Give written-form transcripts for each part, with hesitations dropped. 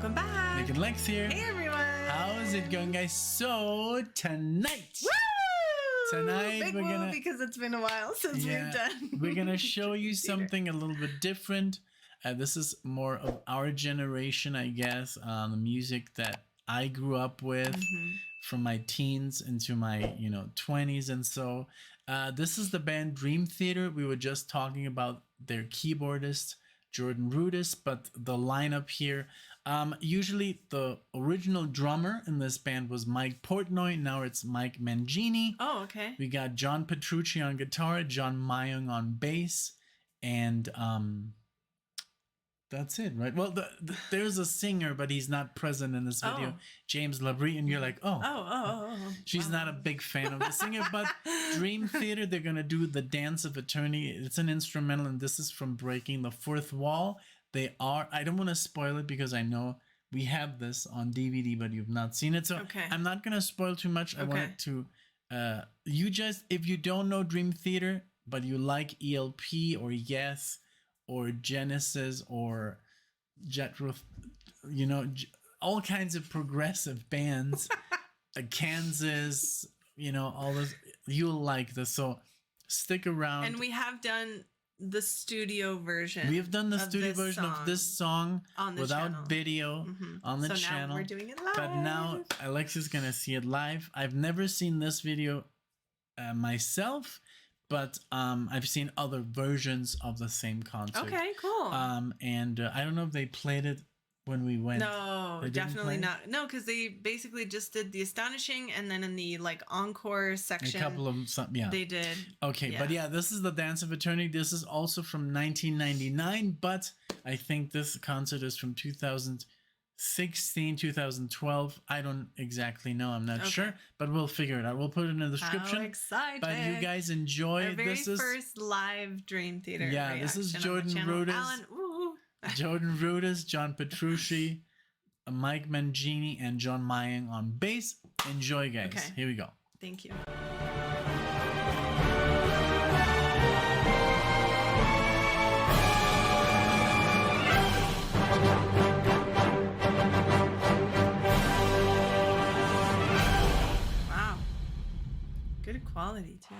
Welcome back. Nick and Lex here. Hey everyone. How's it going, guys? So tonight, Woo! Big we're woo, gonna because it's been a while since we've done. we're gonna show you something a little bit different. This is more of our generation, I guess. The music that I grew up with from my teens into my 20s, and so this is the band Dream Theater. We were just talking about their keyboardist Jordan Rudess, but the lineup here. Usually the original drummer in this band was Mike Portnoy. Now it's Mike Mangini. Oh, okay. We got John Petrucci on guitar, John Mayung on bass, and that's it, right? Well, there's a singer, but he's not present in this video, James Labrie, and you're like, she's not a big fan of the singer, but Dream Theater, they're gonna do The Dance of Eternity. It's an instrumental, and this is from Breaking the Fourth Wall. I don't want to spoil it because I know we have this on DVD, but you've not seen it, so I'm not gonna spoil too much. I wanted to, if you don't know Dream Theater, but you like ELP or Yes, or Genesis or Jethro, all kinds of progressive bands, Kansas, all those, you'll like this. So stick around. And we have done the studio version. We have done the studio version of this song without video on the channel. Now we're doing it live. But now Alexia's gonna see it live. I've never seen this video myself. But I've seen other versions of the same concert. Okay, cool. And I don't know if they played it when we went. No, definitely not. No, because they basically just did the Astonishing, and then in the encore section, a couple of they did. Okay, but this is the Dance of Eternity. This is also from 1999, but I think this concert is from 2016, 2012. I don't exactly know. I'm not sure, but we'll figure it out. We'll put it in the description. How excited. But you guys enjoy. Our very first live Dream Theater. Yeah, this is Jordan Rudess. Alan, Jordan Rudess, John Petrucci, Mike Mangini, and John Mayung on bass. Enjoy, guys. Okay. Here we go. Thank you. Good quality too.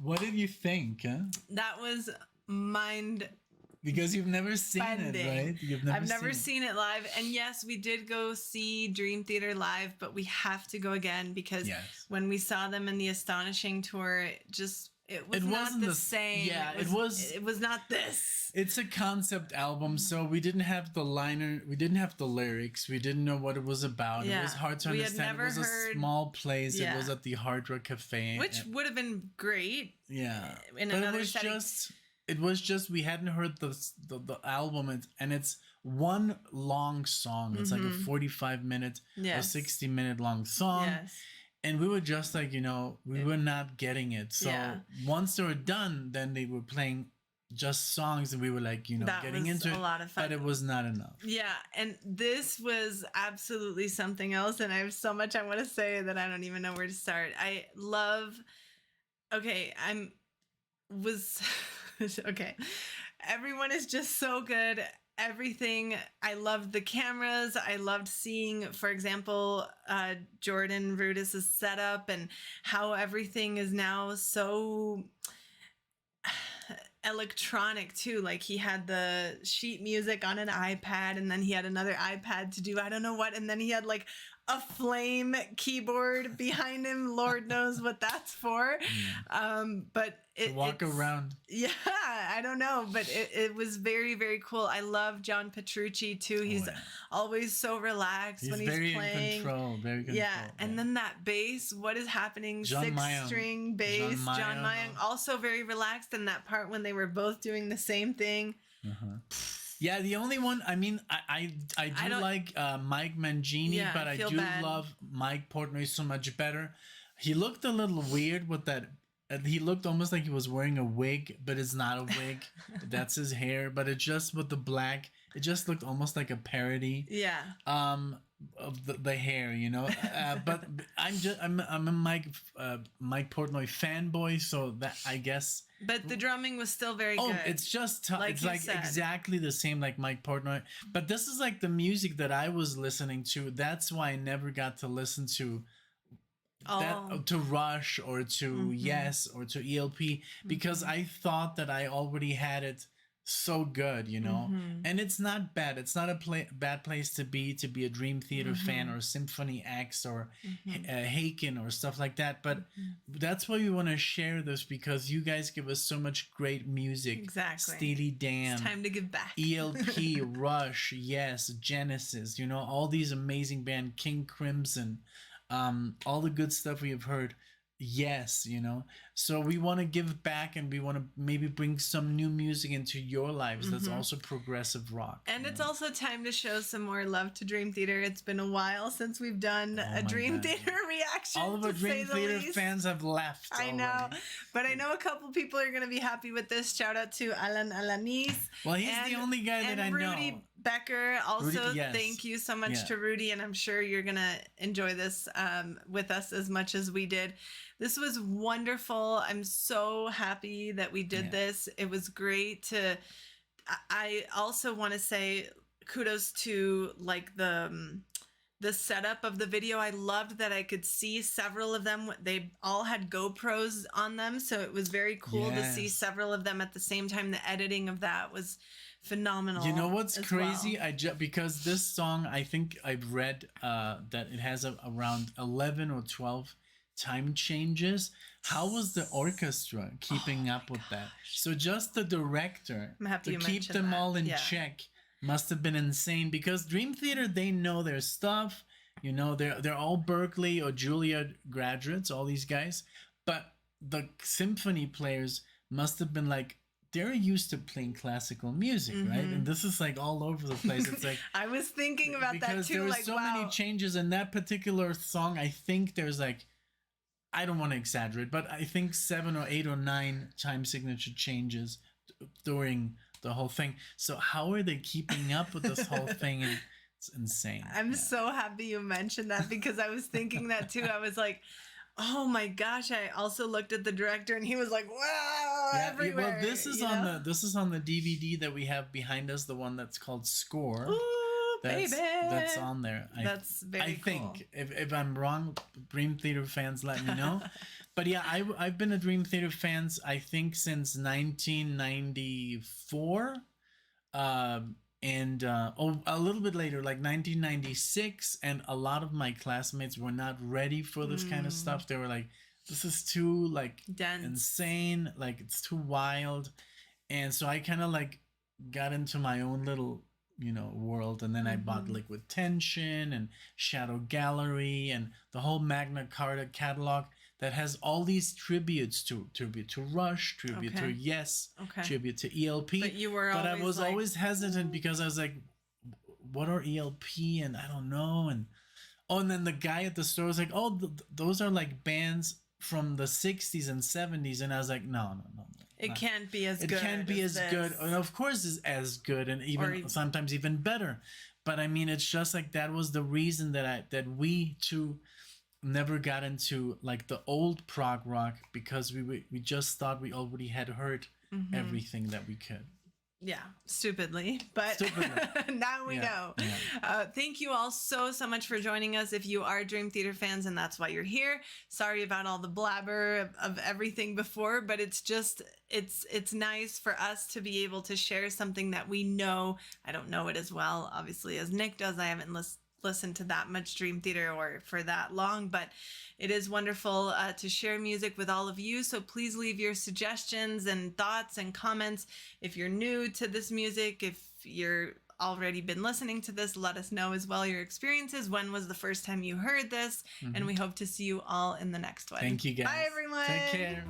What did you think? Huh? That was mind because you've never seen bending. It, right? I've never seen it live. And yes, we did go see Dream Theater live, but we have to go again because when we saw them in the Astonishing tour, it was not the same. Yeah, it was not this. It's a concept album, so we didn't have the liner, we didn't have the lyrics, we didn't know what it was about. Yeah. It was hard to understand. It was a small place. Yeah. It was at the Hard Rock Cafe, which would have been great. Yeah, in another setting. It was just we hadn't heard the album, and it's one long song. It's like a 45-minute or 60-minute long song. Yes. And we were just like, we were not getting it. So once they were done, then they were playing just songs, and we were like, that getting into it. A lot of fun. But it was not enough. Yeah, and this was absolutely something else. And I have so much I want to say that I don't even know where to start. I love. Okay, okay. Everyone is just so good. Everything. I loved the cameras. I loved seeing, for example, Jordan Rudis' setup and how everything is now so electronic too. Like he had the sheet music on an iPad, and then he had another iPad to do I don't know what, and then he had like a flame keyboard behind him. Lord knows what that's for. But to walk around. Yeah, I don't know, but it was very, very cool. I love John Petrucci too. He's always so relaxed when he's very playing. In control, very control. Yeah, and then that bass, what is happening? Six-string bass. John Mayung, also very relaxed in that part when they were both doing the same thing. Yeah, the only one, I mean, I do like Mike Mangini, but I do love Mike Portnoy so much better. He looked a little weird with that. He looked almost like he was wearing a wig, but it's not a wig. That's his hair, but it just with the black, it just looked almost like a parody. Yeah. Of the hair, but I'm a Mike Portnoy fanboy, so that I guess. But the drumming was still very good. It's just it's like exactly the same like Mike Portnoy. But this is like the music that I was listening to. That's why I never got to listen to to Rush or to Yes or to ELP, because I thought that I already had it so good, and it's not bad. It's not a bad place to be a Dream Theater fan or Symphony X or Haken or stuff like that. But that's why we want to share this, because you guys give us so much great music. Exactly. Steely Dan. It's time to give back. ELP, Rush, Yes, Genesis, all these amazing bands, King Crimson, all the good stuff we have heard. Yes, so we want to give back, and we want to maybe bring some new music into your lives that's also progressive rock. And it's also time to show some more love to Dream Theater. It's been a while since we've done a Dream Theater reaction. All of our Dream Theater fans have left. I know, but I know a couple people are going to be happy with this. Shout out to Alan Alanis. Well, he's the only guy that I know. Rudy Becker. Also, thank you so much to Rudy, and I'm sure you're going to enjoy this with us as much as we did. This was wonderful. I'm so happy that we did this. It was great to. I also want to say kudos to like the setup of the video. I loved that I could see several of them. They all had GoPros on them, so it was very cool to see several of them at the same time. The editing of that was phenomenal. You know what's crazy? Because this song, I think I've read that it has around 11 or 12 time changes. How was the orchestra keeping up with that? So just the director to keep them all in check must have been insane, because Dream Theater, they know their stuff. They're all Berkeley or Juilliard graduates, all these guys. But the symphony players must have been like, they're used to playing classical music, right? And this is like all over the place. It's like I was thinking about that too. Because there were so many changes in that particular song. I think there's like, I don't want to exaggerate, but I think 7 or 8 or 9 time signature changes during the whole thing. So how are they keeping up with this whole thing? And it's insane. I'm so happy you mentioned that, because I was thinking that too. I was like, oh my gosh. I also looked at the director, and he was like, wow, everywhere. Well, this is on the DVD that we have behind us, the one that's called Score. Ooh. That's on there. That's very cool. I think if I'm wrong, Dream Theater fans, let me know. But yeah, I've been a Dream Theater fan, I think, since 1994. And a little bit later, like 1996, and a lot of my classmates were not ready for this kind of stuff. They were like, this is too like dense, insane, like it's too wild. And so I kind of like got into my own little, world, and then I bought Liquid Tension and Shadow Gallery and the whole Magna Carta catalog that has all these tribute to Rush, tribute to Yes, tribute to ELP. But I was always hesitant because I was like, what are ELP? And I don't know. And then the guy at the store was like, oh, those are like bands from the 60s and 70s. And I was like, no. It can't be as good. It can't be as good. And of course it's as good, and even sometimes even better. But I mean, it's just like that was the reason that we too never got into like the old prog rock, because we just thought we already had heard everything that we could. Yeah, stupidly, but now we know. Yeah. Thank you all so much for joining us. If you are Dream Theater fans and that's why you're here, sorry about all the blabber of everything before, but it's just, it's nice for us to be able to share something that we know. I don't know it as well, obviously, as Nick does. I haven't listened to that much Dream Theater or for that long, but it is wonderful to share music with all of you. So please leave your suggestions and thoughts and comments. If you're new to this music, if you're already been listening to this, let us know as well your experiences. When was the first time you heard this? And we hope to see you all in the next one. Thank you, guys. Bye, everyone. Take care.